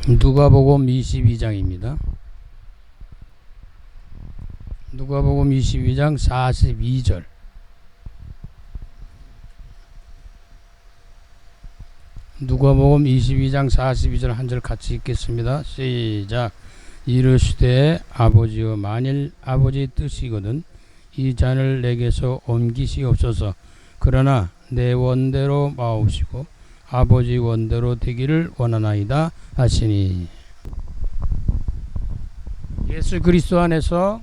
누가복음 22장입니다. 누가복음 22장 42절. 누가복음 22장 42절 한 절 같이 읽겠습니다. 시작. 이르시되 아버지여, 만일 아버지 뜻이거든 이 잔을 내게서 옮기시옵소서. 그러나 내 원대로 마옵시고 아버지 원대로 되기를 원하나이다 하시니. 예수 그리스도 안에서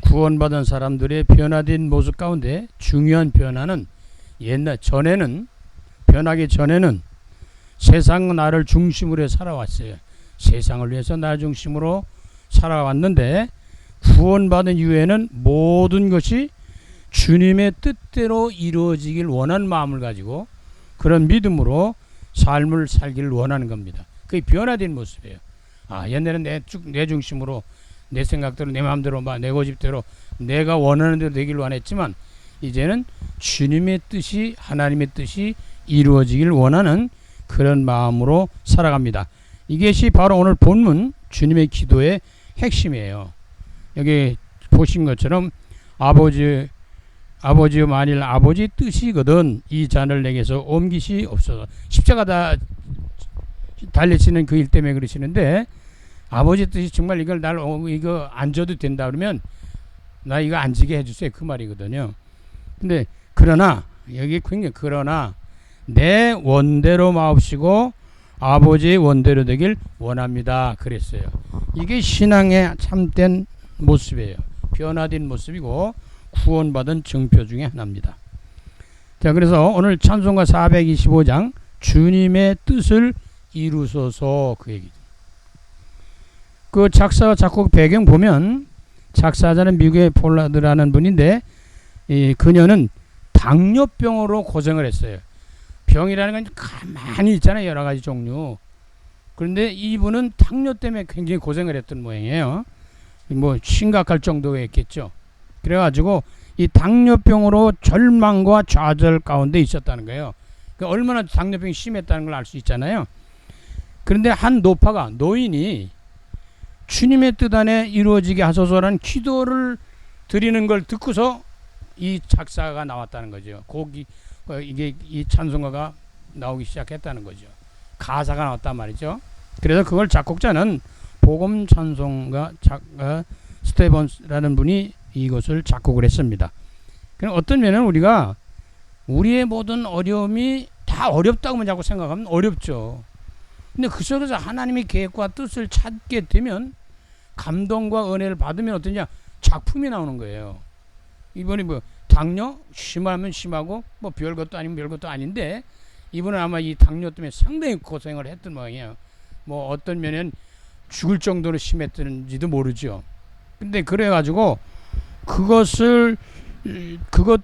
구원받은 사람들의 변화된 모습 가운데 중요한 변화는, 변하기 전에는 세상 나를 중심으로 해 살아왔어요. 세상을 위해서 나 중심으로 살아왔는데, 구원받은 이후에는 모든 것이 주님의 뜻대로 이루어지길 원하는 마음을 가지고 그런 믿음으로 삶을 살기를 원하는 겁니다. 그게 변화된 모습이에요. 옛날에는 내 중심으로, 내 생각대로, 내 마음대로, 내 고집대로 내가 원하는 대로 되기를 원했지만, 이제는 주님의 뜻이, 하나님의 뜻이 이루어지길 원하는 그런 마음으로 살아갑니다. 이것이 바로 오늘 본문 주님의 기도의 핵심이에요. 여기 보신 것처럼 아버지여, 만일 아버지 뜻이거든 이 잔을 내게서 옮기시옵소서. 십자가 달리시는 그 일 때문에 그러시는데, 아버지 뜻이 정말 이걸 이거 안 줘도 된다 그러면 나 이거 안 지게 해주세요, 그 말이거든요. 근데 그러나 여기 굉장히, 그러나 내 원대로 마옵시고 아버지의 원대로 되길 원합니다 그랬어요. 이게 신앙의 참된 모습이에요. 변화된 모습이고 구원받은 증표 중에 하나입니다. 자, 그래서 오늘 찬송가 425장 주님의 뜻을 이루소서, 그 얘기죠. 그 작사와 작곡 배경 보면, 작사자는 미국의 폴라드라는 분인데, 그녀는 당뇨병으로 고생을 했어요. 병이라는 건 가만히 있잖아요, 여러 가지 종류. 그런데 이분은 당뇨 때문에 굉장히 고생을 했던 모양이에요. 뭐 심각할 정도였겠죠. 그래가지고 이 당뇨병으로 절망과 좌절 가운데 있었다는 거예요. 그러니까 얼마나 당뇨병이 심했다는 걸 알 수 있잖아요. 그런데 한 노인이 주님의 뜻 안에 이루어지게 하소서라는 기도를 드리는 걸 듣고서 이 작사가 나왔다는 거죠. 이게 이 찬송가가 나오기 시작했다는 거죠. 가사가 나왔단 말이죠. 그래서 그걸 작곡자는 복음 찬송가 작가 스테번스라는 분이 이것을 작곡을 했습니다. 그럼 어떤 면은 우리가 우리의 모든 어려움이 다 어렵다고만 자꾸 생각하면 어렵죠. 근데 그 속에서 하나님의 계획과 뜻을 찾게 되면, 감동과 은혜를 받으면 어떠냐, 작품이 나오는 거예요. 이번에 뭐 당뇨 심하면 심하고 뭐 별것도 아니면 별것도 아닌데, 이분은 아마 이 당뇨 때문에 상당히 고생을 했던 모양이에요. 뭐 어떤 면은 죽을 정도로 심했던지도 모르죠. 근데 그래가지고 그것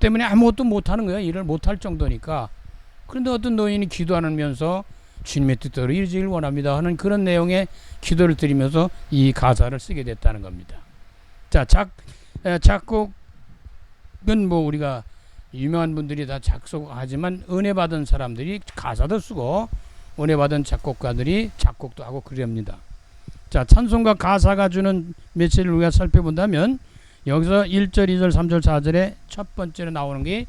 때문에 아무것도 못하는 거예요. 일을 못할 정도니까. 그런데 어떤 노인이 기도하면서 주님의 뜻대로 이루어지길 원합니다 하는 그런 내용의 기도를 드리면서 이 가사를 쓰게 됐다는 겁니다. 자, 작곡은 뭐 우리가 유명한 분들이 다 작곡하지만, 은혜 받은 사람들이 가사도 쓰고 은혜 받은 작곡가들이 작곡도 하고 그럽니다. 자, 찬송가 가사가 주는 메시지를 우리가 살펴본다면, 여기서 1절, 2절, 3절, 4절에 첫 번째로 나오는 게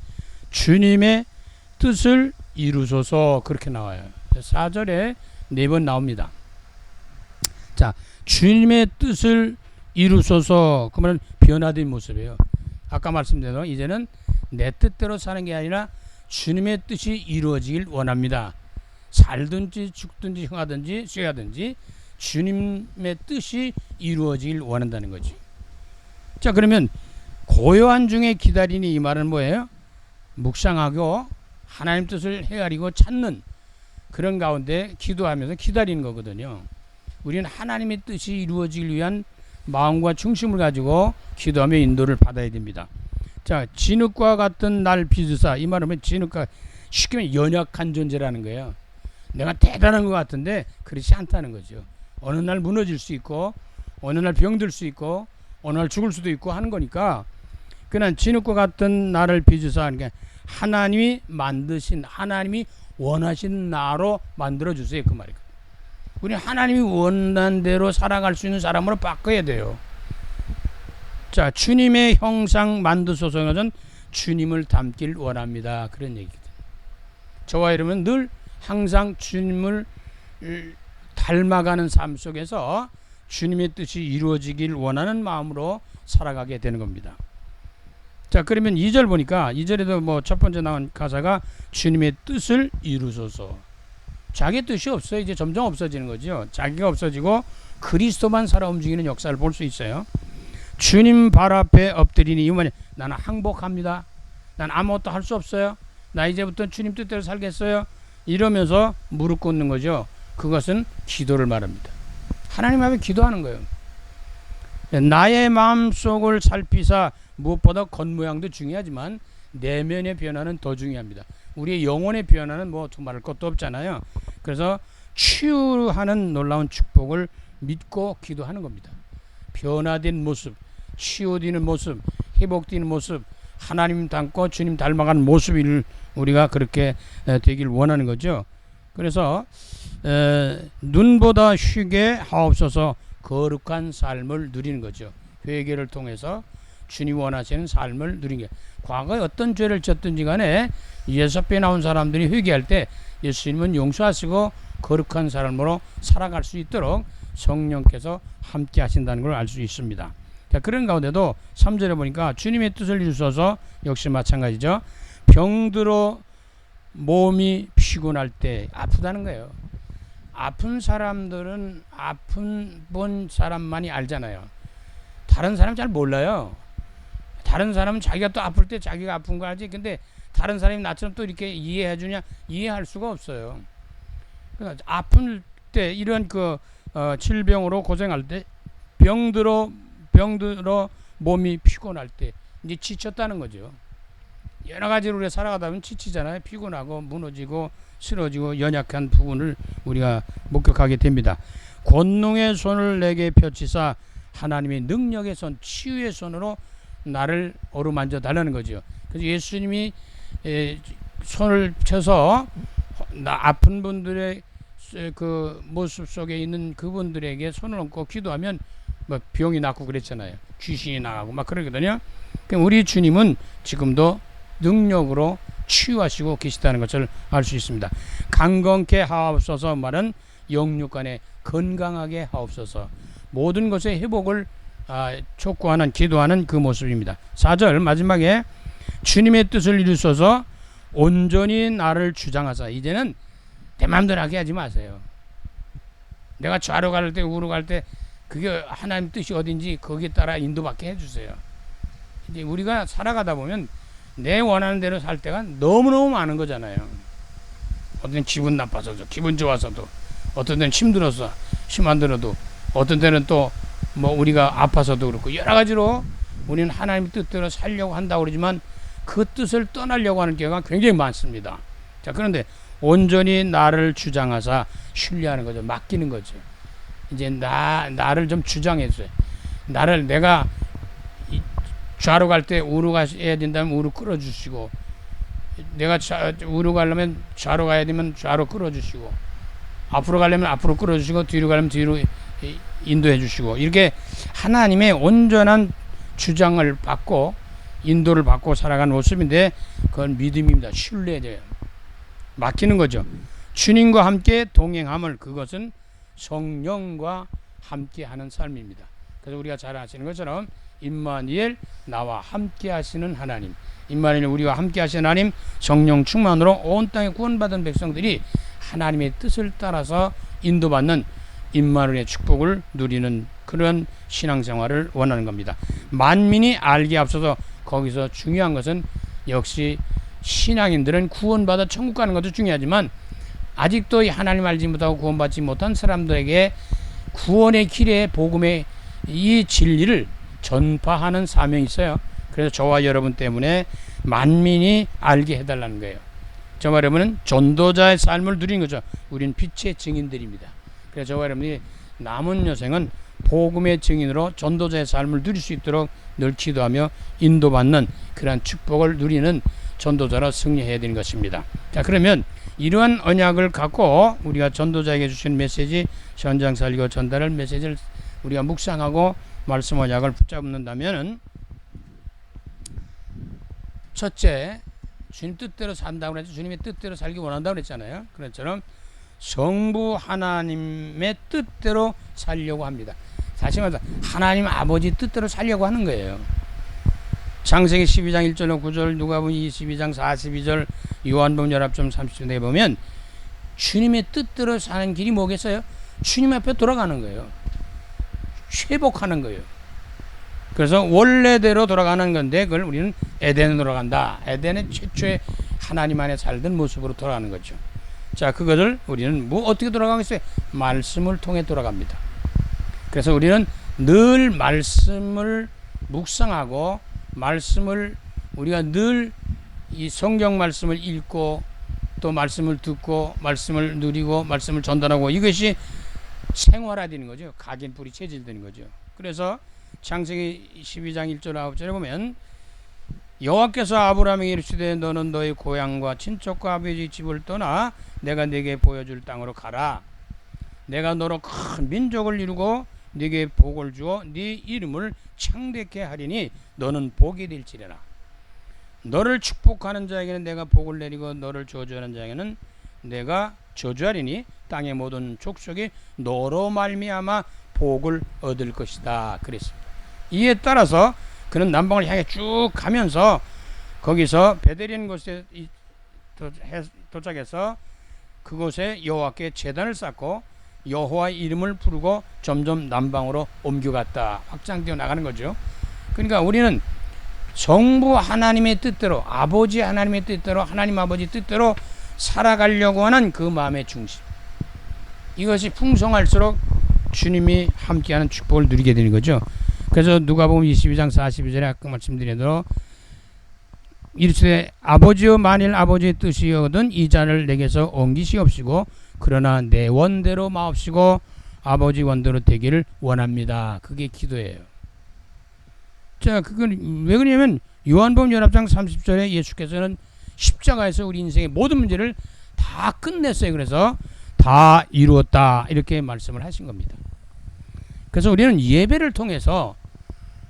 주님의 뜻을 이루소서, 그렇게 나와요. 4절에 4번 나옵니다. 자, 주님의 뜻을 이루소서, 그러면 변화된 모습이에요. 아까 말씀드린 대로 이제는 내 뜻대로 사는 게 아니라 주님의 뜻이 이루어지길 원합니다. 살든지 죽든지 흥하든지 쇠하든지 주님의 뜻이 이루어지길 원한다는 거지. 자, 그러면 고요한 중에 기다리니, 이 말은 뭐예요? 묵상하고 하나님 뜻을 헤아리고 찾는 그런 가운데 기도하면서 기다리는 거거든요. 우리는 하나님의 뜻이 이루어지기 위한 마음과 중심을 가지고 기도하며 인도를 받아야 됩니다. 자, 진흙과 같은 날 빚으사, 이 말은 진흙과, 쉽게 말하면 연약한 존재라는 거예요. 내가 대단한 것 같은데 그렇지 않다는 거죠. 어느 날 무너질 수 있고, 어느 날 병들 수 있고, 어느 날 죽을 수도 있고 하는 거니까, 그냥 진흙과 같은 나를 빚으사, 그러니까 하나님이 만드신, 하나님이 원하신 나로 만들어주세요, 그 말이거든요. 우리 하나님이 원하는 대로 살아갈 수 있는 사람으로 바꿔야 돼요. 자, 주님의 형상 만드소서. 것은 주님을 닮길 원합니다. 그런 얘기거든요. 저와 여러분은 늘 항상 주님을 닮아가는 삶 속에서 주님의 뜻이 이루어지길 원하는 마음으로 살아가게 되는 겁니다. 자, 그러면 2절 보니까 2절에도 뭐 첫 번째 나온 가사가 주님의 뜻을 이루소서. 자기 뜻이 없어요. 이제 점점 없어지는 거죠. 자기가 없어지고 그리스도만 살아 움직이는 역사를 볼 수 있어요. 주님 발 앞에 엎드리니 이만 나는 항복합니다. 난 아무것도 할 수 없어요. 나 이제부터 주님 뜻대로 살겠어요. 이러면서 무릎 꿇는 거죠. 그것은 기도를 말합니다. 하나님 앞에 기도하는 거예요. 나의 마음속을 살피사 무엇보다 겉모양도 중요하지만 내면의 변화는 더 중요합니다. 우리의 영혼의 변화는 뭐 두말할 것도 없잖아요. 그래서 치유하는 놀라운 축복을 믿고 기도하는 겁니다. 변화된 모습, 치유되는 모습, 회복되는 모습, 하나님 닮고 주님 닮아가는 모습을 우리가 그렇게 되길 원하는 거죠. 그래서 눈보다 쉬게 하옵소서. 거룩한 삶을 누리는 거죠. 회개를 통해서 주님 원하시는 삶을 누리는 게, 과거에 어떤 죄를 졌든지 간에 예수 앞에 나온 사람들이 회개할 때 예수님은 용서하시고 거룩한 삶으로 살아갈 수 있도록 성령께서 함께 하신다는 걸 알 수 있습니다. 자, 그런 가운데도 3절에 보니까 주님의 뜻을 이루소서. 역시 마찬가지죠. 병들어 몸이 피곤할 때, 아프다는 거예요. 아픈 사람들은 아픈 본 사람만이 알잖아요. 다른 사람 잘 몰라요. 다른 사람은 자기가 또 아플 때 자기가 아픈 거 알지. 근데 다른 사람이 나처럼 또 이렇게 이해해 주냐? 이해할 수가 없어요. 그러니까 아플 때 이런 질병으로 고생할 때, 병들어 몸이 피곤할 때 이제 지쳤다는 거죠. 여러 가지로 우리가 살아가다 보면 지치잖아요. 피곤하고 무너지고 쓰러지고 연약한 부분을 우리가 목격하게 됩니다. 권능의 손을 내게 펼치사 하나님의 능력의 손, 치유의 손으로 나를 어루만져 달라는 거죠. 그래서 예수님이 손을 펴서 아픈 분들의 그 모습 속에 있는 그분들에게 손을 얹고 기도하면 뭐 병이 낫고 그랬잖아요. 귀신이 나가고 막 그러거든요. 그럼 우리 주님은 지금도 능력으로 치유하시고 계시다는 것을 알 수 있습니다. 강건케 하옵소서 말은 영육간에 건강하게 하옵소서. 모든 것의 회복을 촉구하는 기도하는 그 모습입니다. 4절 마지막에 주님의 뜻을 이루소서 온전히 나를 주장하사. 이제는 내 마음대로 하게 하지 마세요. 내가 좌로 갈 때 우로 갈 때 그게 하나님 뜻이 어딘지 거기에 따라 인도받게 해주세요. 이제 우리가 살아가다 보면 내 원하는 대로 살 때가 너무너무 많은 거잖아요. 어떤 때는 기분 나빠서도, 기분 좋아서도, 어떤 때는 힘들어서, 힘 안 들어도, 어떤 때는 또 뭐 우리가 아파서도 그렇고 여러 가지로 우리는 하나님 뜻대로 살려고 한다고 그러지만 그 뜻을 떠나려고 하는 경우가 굉장히 많습니다. 자, 그런데 온전히 나를 주장하사 신뢰하는 거죠. 맡기는 거죠. 이제 나를 좀 주장해주세요. 나를 내가 좌로 갈 때 우로 가야 된다면 우로 끌어주시고, 내가 우로 가려면 좌로 가야 되면 좌로 끌어주시고, 앞으로 가려면 앞으로 끌어주시고, 뒤로 가려면 뒤로 인도해 주시고, 이렇게 하나님의 온전한 주장을 받고 인도를 받고 살아가는 모습인데 그건 믿음입니다. 신뢰돼요. 맡기는 거죠. 주님과 함께 동행함을, 그것은 성령과 함께 하는 삶입니다. 그래서 우리가 잘 아시는 것처럼 임마누엘, 나와 함께 하시는 하나님, 임마누엘 우리와 함께 하시는 하나님, 성령 충만으로 온 땅에 구원받은 백성들이 하나님의 뜻을 따라서 인도받는 임마누엘의 축복을 누리는 그런 신앙생활을 원하는 겁니다. 만민이 알게 앞서서, 거기서 중요한 것은 역시 신앙인들은 구원받아 천국 가는 것도 중요하지만 아직도 하나님 알지 못하고 구원받지 못한 사람들에게 구원의 길에 복음의 이 진리를 전파하는 사명이 있어요. 그래서 저와 여러분 때문에 만민이 알게 해달라는 거예요. 저와 여러분은 전도자의 삶을 누리는 거죠. 우린 빛의 증인들입니다. 그래서 저와 여러분이 남은 여생은 복음의 증인으로 전도자의 삶을 누릴 수 있도록 늘 기도하며 인도받는 그러한 축복을 누리는 전도자로 승리해야 되는 것입니다. 자, 그러면 이러한 언약을 갖고 우리가 전도자에게 주신 메시지, 현장 살리고 전달할 메시지를 우리가 묵상하고 말씀 언약을 붙잡는다면은, 첫째, 주님 뜻대로 산다고 그랬죠. 주님의 뜻대로 살기 원한다고 그랬잖아요. 그런 것처럼 성부 하나님의 뜻대로 살려고 합니다. 다시 말해서 하나님 아버지 뜻대로 살려고 하는 거예요. 창세기 12장 1절로 9절, 누가복음 22장 42절, 요한복음 19장 30절에 보면 주님의 뜻대로 사는 길이 뭐겠어요? 주님 앞에 돌아가는 거예요. 회복하는 거예요. 그래서 원래대로 돌아가는 건데 그걸 우리는 에덴으로 돌아간다. 에덴의 최초의 하나님 안에 살던 모습으로 돌아가는 거죠. 자, 그것을 우리는 뭐 어떻게 돌아가겠어요? 말씀을 통해 돌아갑니다. 그래서 우리는 늘 말씀을 묵상하고 말씀을 우리가 늘 이 성경 말씀을 읽고 또 말씀을 듣고 말씀을 누리고 말씀을 전달하고 이것이 생활화되는 거죠. 각인뿌리 체질되는 거죠. 그래서 창세기 12장 1절 9절에 보면 여호와께서 아브라함에게 이르시되 너는 너의 고향과 친척과 아버지 집을 떠나 내가 네게 보여줄 땅으로 가라. 내가 너로 큰 민족을 이루고 네게 복을 주어 네 이름을 창대케 하리니 너는 복이 될지라라. 너를 축복하는 자에게는 내가 복을 내리고 너를 저주하는 자에게는 내가 저주하리니 땅의 모든 족속이 너로 말미암아 복을 얻을 것이다. 그랬습니다. 이에 따라서 그는 남방을 향해 쭉 가면서 거기서 베델이라는 곳에 도착해서 그곳에 여호와께 제단을 쌓고 여호와의 이름을 부르고 점점 남방으로 옮겨갔다. 확장되어 나가는 거죠. 그러니까 우리는 성부 하나님의 뜻대로, 아버지 하나님의 뜻대로, 하나님 아버지 뜻대로 살아가려고 하는 그 마음의 중심, 이것이 풍성할수록 주님이 함께하는 축복을 누리게 되는 거죠. 그래서 누가복음 22장 42절에 아까 말씀드린 대로 이르시되 아버지여 만일 아버지의 뜻이거든 이 잔을 내게서 옮기시옵시고 그러나 내 원대로 마옵시고 아버지 원대로 되기를 원합니다. 그게 기도예요. 자, 그건 왜 그러냐면 요한복음 19장 30절에 예수께서는 십자가에서 우리 인생의 모든 문제를 다 끝냈어요. 그래서 다 이루었다 이렇게 말씀을 하신 겁니다. 그래서 우리는 예배를 통해서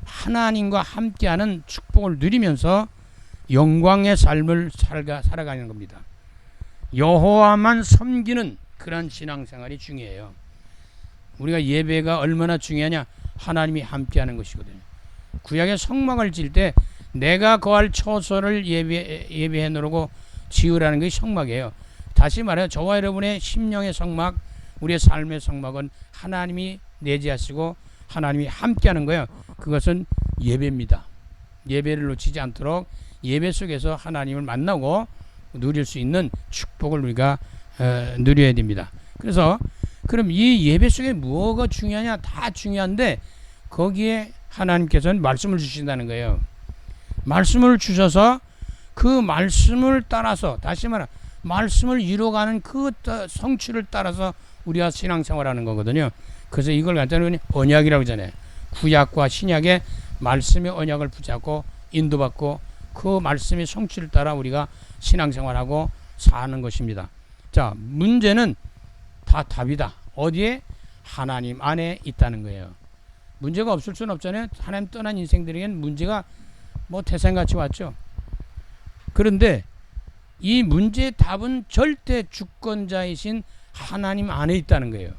하나님과 함께하는 축복을 누리면서 영광의 삶을 살아가는 겁니다. 여호와만 섬기는 그런 신앙생활이 중요해요. 우리가 예배가 얼마나 중요하냐? 하나님이 함께하는 것이거든요. 구약의 성막을 지을 때 내가 거할 처소를 예배해 놓으라고 지으라는 게 성막이에요. 다시 말해 저와 여러분의 심령의 성막, 우리의 삶의 성막은 하나님이 내재하시고 하나님이 함께하는 거예요. 그것은 예배입니다. 예배를 놓치지 않도록 예배 속에서 하나님을 만나고 누릴 수 있는 축복을 우리가 누려야 됩니다. 그래서 그럼 이 예배 속에 뭐가 중요하냐? 다 중요한데 거기에 하나님께서는 말씀을 주신다는 거예요. 말씀을 주셔서 그 말씀을 따라서, 다시 말해 말씀을 이루어가는 그 성취를 따라서 우리가 신앙생활하는 거거든요. 그래서 이걸 갖다는 언약이라고 하잖아요. 구약과 신약의 말씀의 언약을 붙잡고 인도받고 그 말씀의 성취를 따라 우리가 신앙생활하고 사는 것입니다. 자, 문제는 다 답이다. 어디에? 하나님 안에 있다는 거예요. 문제가 없을 수는 없잖아요. 하나님 떠난 인생들에게는 문제가 뭐 태생같이 왔죠. 그런데 이 문제의 답은 절대 주권자이신 하나님 안에 있다는 거예요.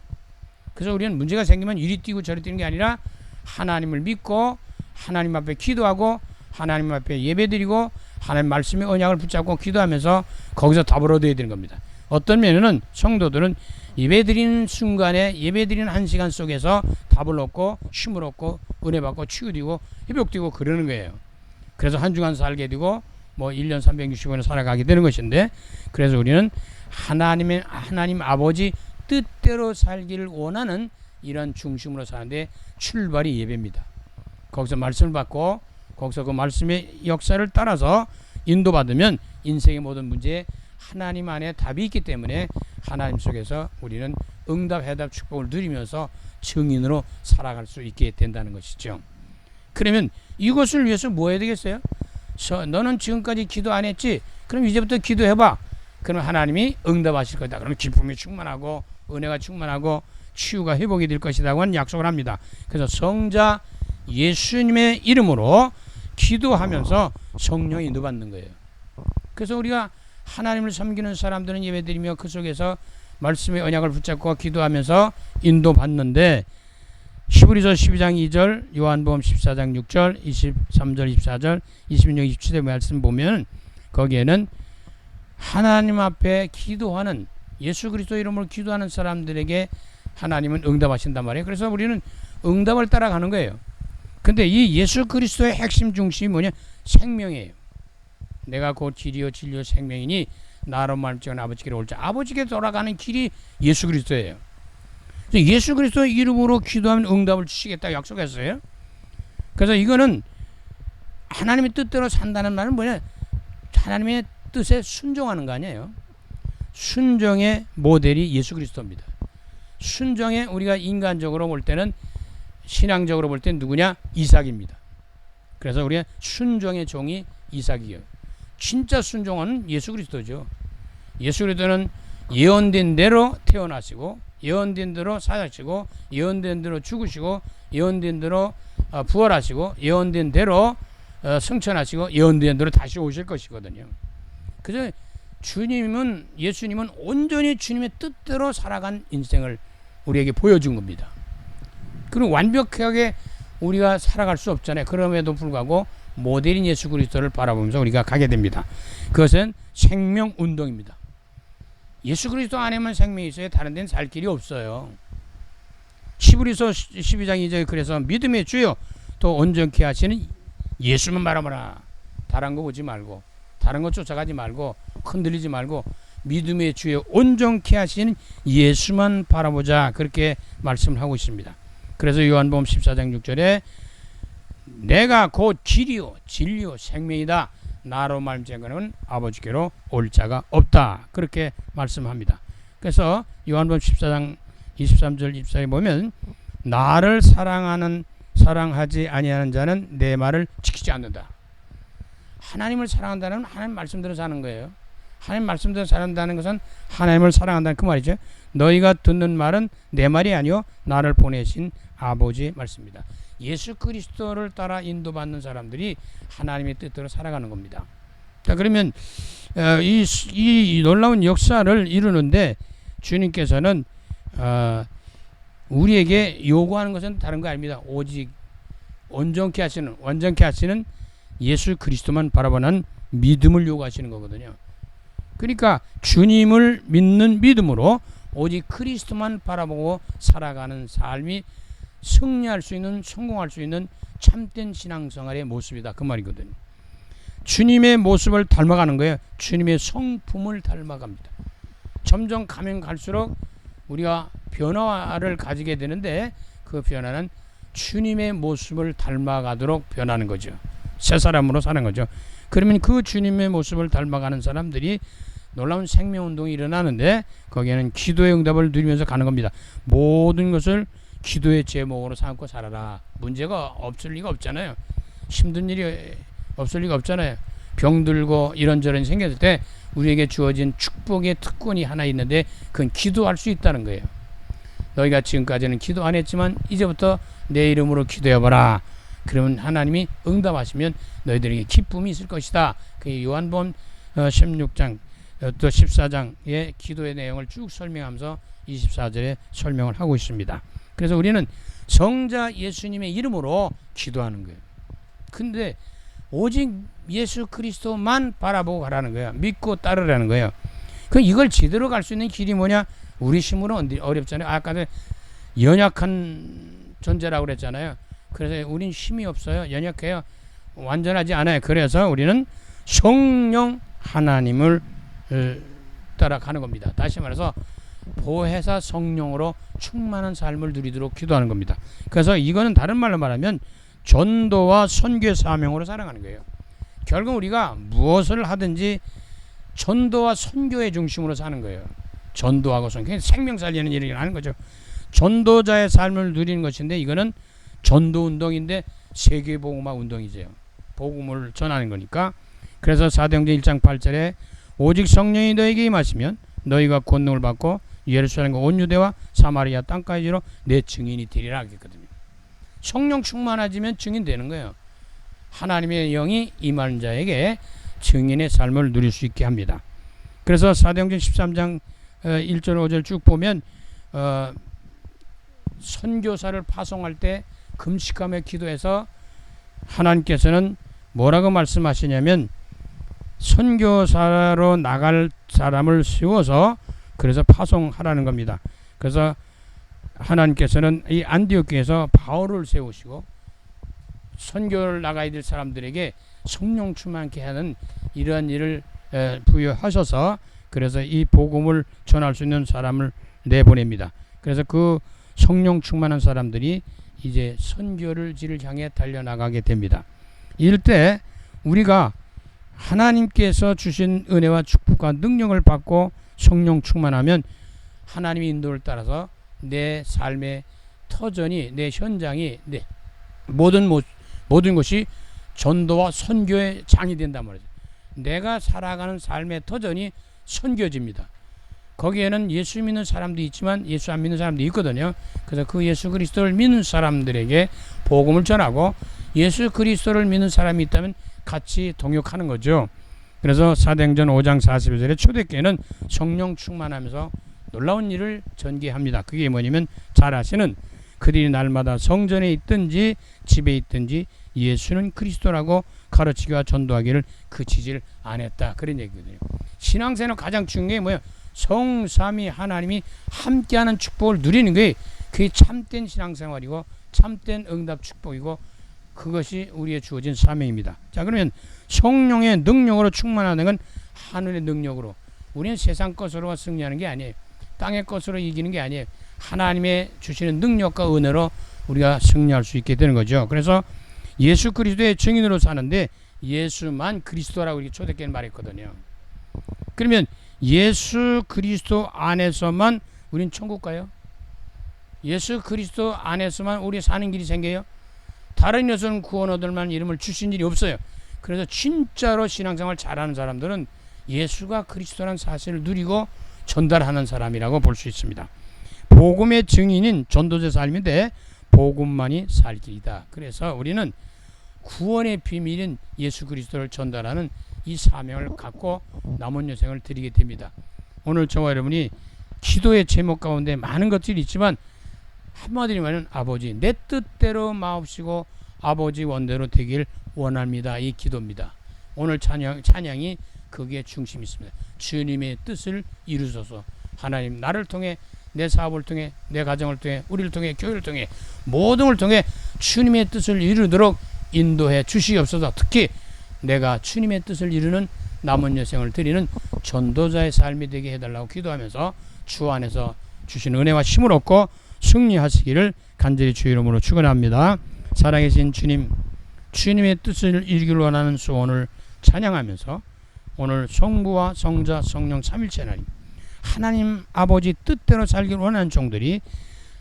그래서 우리는 문제가 생기면 이리 뛰고 저리 뛰는 게 아니라 하나님을 믿고 하나님 앞에 기도하고 하나님 앞에 예배드리고 하나님 말씀의 언약을 붙잡고 기도하면서 거기서 답을 얻어야 되는 겁니다. 어떤 면에는 성도들은 예배드리는 순간에 예배드리는 한 시간 속에서 답을 얻고 쉼을 얻고 은혜 받고 치유되고 회복되고 그러는 거예요. 그래서 한 주간 살게 되고 뭐 1년 365일 살아가게 되는 것인데, 그래서 우리는 하나님 아버지 뜻대로 살기를 원하는 이런 중심으로 사는데 출발이 예배입니다. 거기서 말씀을 받고 거기서 그 말씀의 역사를 따라서 인도받으면 인생의 모든 문제에 하나님 안에 답이 있기 때문에 하나님 속에서 우리는 응답, 해답, 축복을 누리면서 증인으로 살아갈 수 있게 된다는 것이죠. 그러면 이것을 위해서 뭐 해야 되겠어요? 너는 지금까지 기도 안 했지? 그럼 이제부터 기도해봐. 그럼 하나님이 응답하실 거다. 그러면 기쁨이 충만하고 은혜가 충만하고 치유가 회복이 될 것이라고 하는 약속을 합니다. 그래서 성자 예수님의 이름으로 기도하면서 성령이 인도받는 거예요. 그래서 우리가 하나님을 섬기는 사람들은 예배드리며 그 속에서 말씀의 언약을 붙잡고 기도하면서 인도받는데, 히브리서 12장 2절, 요한복음 14장 6절, 23절, 24절, 26, 27절 말씀 보면 거기에는 하나님 앞에 기도하는, 예수 그리스도 이름으로 기도하는 사람들에게 하나님은 응답하신단 말이에요. 그래서 우리는 응답을 따라가는 거예요. 근데 이 예수 그리스도의 핵심 중심이 뭐냐? 생명이에요. 내가 곧 길이요 진리요 생명이니 나로 말미암아 아버지께로 올자. 아버지께 돌아가는 길이 예수 그리스도예요. 예수 그리스도의 이름으로 기도하면 응답을 주시겠다고 약속했어요. 그래서 이거는 하나님의 뜻대로 산다는 말은 뭐냐? 하나님의 뜻에 순종하는 거 아니에요. 순종의 모델이 예수 그리스도입니다. 순종에 우리가 인간적으로 볼 때는, 신앙적으로 볼 때는 누구냐? 이삭입니다. 그래서 우리가 순종의 종이 이삭이에요. 진짜 순종은 예수 그리스도죠. 예수 그리스도는 예언된 대로 태어나시고, 예언된 대로 사시고, 예언된 대로 죽으시고, 예언된 대로 부활하시고, 예언된 대로 승천하시고, 예언된 대로 다시 오실 것이거든요. 그래서 예수님은 온전히 주님의 뜻대로 살아간 인생을 우리에게 보여준 겁니다. 그리고 완벽하게 우리가 살아갈 수 없잖아요. 그럼에도 불구하고 모델인 예수 그리스도를 바라보면서 우리가 가게 됩니다. 그것은 생명 운동입니다. 예수 그리스도 안에만 생명이 있어요. 다른 데는 살 길이 없어요. 히브리서 12장 2절에 그래서 믿음의 주요 또 온전케 하시는 예수만 바라보라. 다른 거 보지 말고, 다른 거 쫓아가지 말고, 흔들리지 말고 믿음의 주요 온전케 하시는 예수만 바라보자. 그렇게 말씀을 하고 있습니다. 그래서 요한복음 14장 6절에 내가 곧 길이요 진리요 생명이다. 나로 말미암아는 아버지께로 올 자가 없다. 그렇게 말씀합니다. 그래서 요한복음 14장 23절 24절에 보면 나를 사랑하지 아니하는 자는 내 말을 지키지 않는다. 하나님을 사랑한다는 건 하나님 말씀대로 사는 거예요. 하나님 말씀대로 산다는 것은 하나님을 사랑한다는 그 말이죠. 너희가 듣는 말은 내 말이 아니요 나를 보내신 아버지의 말씀입니다. 예수 그리스도를 따라 인도받는 사람들이 하나님의 뜻대로 살아가는 겁니다. 자, 그러면 이 놀라운 역사를 이루는데 주님께서는 우리에게 요구하는 것은 다른 거 아닙니다. 오직 온전케 하시는 예수 그리스도만 바라보는 믿음을 요구하시는 거거든요. 그러니까 주님을 믿는 믿음으로 오직 그리스도만 바라보고 살아가는 삶이 승리할 수 있는, 성공할 수 있는 참된 신앙생활의 모습이다. 그 말이거든요. 주님의 모습을 닮아가는 거예요. 주님의 성품을 닮아갑니다. 점점 가면 갈수록 우리가 변화를 가지게 되는데 그 변화는 주님의 모습을 닮아가도록 변하는 거죠. 새 사람으로 사는 거죠. 그러면 그 주님의 모습을 닮아가는 사람들이 놀라운 생명운동이 일어나는데 거기에는 기도의 응답을 누리면서 가는 겁니다. 모든 것을 기도의 제목으로 삼고 살아라. 문제가 없을 리가 없잖아요. 힘든 일이 없을 리가 없잖아요. 병들고 이런저런 생겼을 때 우리에게 주어진 축복의 특권이 하나 있는데 그건 기도할 수 있다는 거예요. 너희가 지금까지는 기도 안 했지만 이제부터 내 이름으로 기도해봐라. 그러면 하나님이 응답하시면 너희들에게 기쁨이 있을 것이다. 그 요한복음 16장 또 14장의 기도의 내용을 쭉 설명하면서 24절에 설명을 하고 있습니다. 그래서 우리는 성자 예수님의 이름으로 기도하는 거예요. 근데 오직 예수 그리스도만 바라보고 가라는 거예요. 믿고 따르라는 거예요. 그럼 이걸 제대로 갈 수 있는 길이 뭐냐? 우리 힘으로는 어렵잖아요. 아까도 연약한 존재라고 그랬잖아요. 그래서 우린 힘이 없어요. 연약해요. 완전하지 않아요. 그래서 우리는 성령 하나님을 따라가는 겁니다. 다시 말해서 보혜사 성령으로 충만한 삶을 누리도록 기도하는 겁니다. 그래서 이거는 다른 말로 말하면 전도와 선교의 사명으로 살아가는 거예요. 결국 우리가 무엇을 하든지 전도와 선교의 중심으로 사는 거예요. 전도하고 선교, 생명 살리는 일을 하는 거죠. 전도자의 삶을 누리는 것인데 이거는 전도 운동인데 세계복음화 운동이죠. 복음을 전하는 거니까. 그래서 사도행전 1장 8절에 오직 성령이 너에게 임하시면 너희가 권능을 받고 예루살렘과 온 유대와 사마리아 땅까지로 내 증인이 되리라 하겠거든요. 성령 충만해지면 증인 되는 거예요. 하나님의 영이 임하는 자에게 증인의 삶을 누릴 수 있게 합니다. 그래서 사도행전 13장 1절 5절 쭉 보면 선교사를 파송할 때 금식하며 기도해서 하나님께서는 뭐라고 말씀하시냐면 선교사로 나갈 사람을 세워서 그래서 파송하라는 겁니다. 그래서 하나님께서는 이 안디옥에서 바울을 세우시고 선교를 나가야 될 사람들에게 성령 충만케 하는 이러한 일을 부여하셔서 그래서 이 복음을 전할 수 있는 사람을 내보냅니다. 그래서 그 성령 충만한 사람들이 이제 선교를 지를 향해 달려나가게 됩니다. 이럴 때 우리가 하나님께서 주신 은혜와 축복과 능력을 받고 성령 충만하면 하나님의 인도를 따라서 내 삶의 터전이, 내 현장이, 내 모든 것이 전도와 선교의 장이 된단 말이죠. 내가 살아가는 삶의 터전이 선교지입니다. 거기에는 예수 믿는 사람도 있지만 예수 안 믿는 사람도 있거든요. 그래서 그 예수 그리스도를 믿는 사람들에게 복음을 전하고 예수 그리스도를 믿는 사람이 있다면 같이 동역하는 거죠. 그래서 사도행전 5장 42절에 초대교회는 성령 충만하면서 놀라운 일을 전개합니다. 그게 뭐냐면 잘 아시는 그들이 날마다 성전에 있든지 집에 있든지 예수는 그리스도라고 가르치기와 전도하기를 그치질 않았다. 그런 얘기거든요. 신앙생활 가장 중요한 게 뭐예요? 성삼위 하나님이 함께하는 축복을 누리는 게 그게 참된 신앙생활이고 참된 응답 축복이고 그것이 우리의 주어진 사명입니다. 자, 그러면 성령의 능력으로 충만하는 건 하늘의 능력으로, 우리는 세상 것으로 승리하는 게 아니에요. 땅의 것으로 이기는 게 아니에요. 하나님의 주시는 능력과 은혜로 우리가 승리할 수 있게 되는 거죠. 그래서 예수 그리스도의 증인으로 사는데 예수만 그리스도라고 이렇게 초대교회는 말했거든요. 그러면 예수 그리스도 안에서만 우린 천국 가요? 예수 그리스도 안에서만 우리 사는 길이 생겨요? 다른 여서는 구원 얻을 만한 이름을 주신 일이 없어요. 그래서 진짜로 신앙생활 잘하는 사람들은 예수가 그리스도라는 사실을 누리고 전달하는 사람이라고 볼 수 있습니다. 복음의 증인인 전도자 삶인데 복음만이 살 길이다. 그래서 우리는 구원의 비밀인 예수 그리스도를 전달하는 이 사명을 갖고 남은 여생을 드리게 됩니다. 오늘 저와 여러분이 기도의 제목 가운데 많은 것들이 있지만 한마디로 말하면 아버지 내 뜻대로 마옵시고 아버지 원대로 되길 원합니다. 이 기도입니다. 오늘 찬양이 거기에 중심이 있습니다. 주님의 뜻을 이루소서. 하나님 나를 통해 내 사업을 통해 내 가정을 통해 우리를 통해 교회를 통해 모든 걸 통해 주님의 뜻을 이루도록 인도해 주시옵소서. 특히 내가 주님의 뜻을 이루는 남은 여생을 드리는 전도자의 삶이 되게 해달라고 기도하면서 주 안에서 주신 은혜와 힘을 얻고 승리하시기를 간절히 주의 이름으로 축원합니다. 살아계신 주님, 주님의 뜻을 이루기를 원하는 소원을 찬양하면서 오늘 성부와 성자 성령 삼일체 하나님 아버지 뜻대로 살기를 원하는 종들이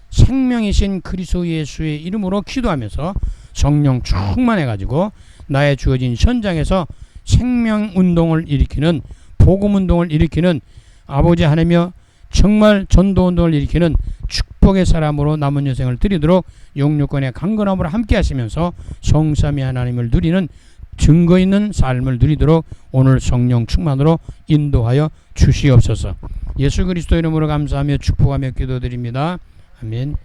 생명이신 그리스도 예수의 이름으로 기도하면서 성령 충만해가지고 나의 주어진 현장에서 생명운동을 일으키는 복음운동을 일으키는 아버지 하나님이여 정말 전도운동을 일으키는 축복의 사람으로 남은 여생을 드리도록 영육권의 강건함으로 함께 하시면서 성삼위 하나님을 누리는 증거 있는 삶을 누리도록 오늘 성령 충만으로 인도하여 주시옵소서. 예수 그리스도 이름으로 감사하며 축복하며 기도드립니다. 아멘.